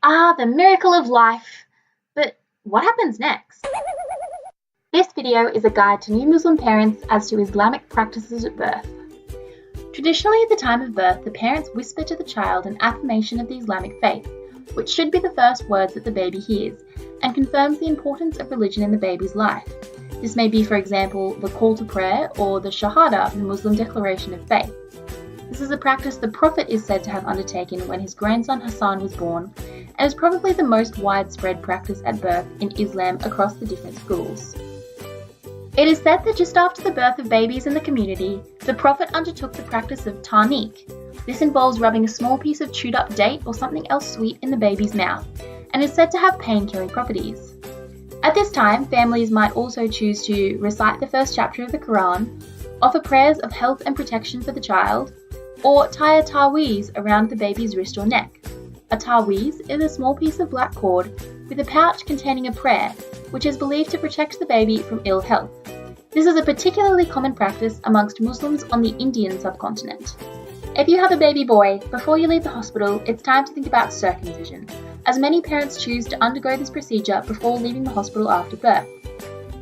Ah, the miracle of life! But what happens next? This video is a guide to new Muslim parents as to Islamic practices at birth. Traditionally, at the time of birth, the parents whisper to the child an affirmation of the Islamic faith, which should be the first words that the baby hears, and confirms the importance of religion in the baby's life. This may be, for example, the call to prayer or the Shahada, the Muslim declaration of faith. This is a practice the Prophet is said to have undertaken when his grandson Hassan was born, and is probably the most widespread practice at birth in Islam across the different schools. It is said that just after the birth of babies in the community, the Prophet undertook the practice of ta'niq. This involves rubbing a small piece of chewed up date or something else sweet in the baby's mouth, and is said to have pain-killing properties. At this time, families might also choose to recite the first chapter of the Quran, offer prayers of health and protection for the child, or tie a ta'weez around the baby's wrist or neck. A ta'weez is a small piece of black cord with a pouch containing a prayer, which is believed to protect the baby from ill health. This is a particularly common practice amongst Muslims on the Indian subcontinent. If you have a baby boy, before you leave the hospital, it's time to think about circumcision, as many parents choose to undergo this procedure before leaving the hospital after birth.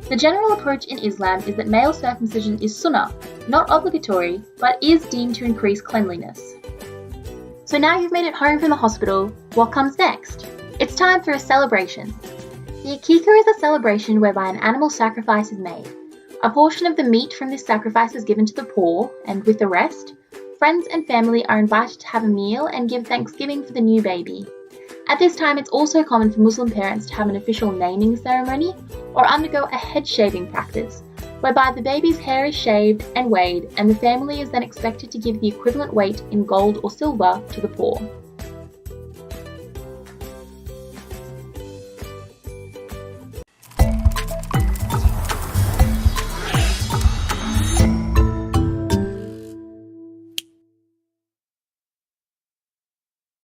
The general approach in Islam is that male circumcision is sunnah, not obligatory, but is deemed to increase cleanliness. So now you've made it home from the hospital, what comes next? It's time for a celebration. The Aqiqah is a celebration whereby an animal sacrifice is made. A portion of the meat from this sacrifice is given to the poor, and with the rest, friends and family are invited to have a meal and give thanksgiving for the new baby. At this time, it's also common for Muslim parents to have an official naming ceremony or undergo a head shaving practice, whereby the baby's hair is shaved and weighed, and the family is then expected to give the equivalent weight in gold or silver to the poor.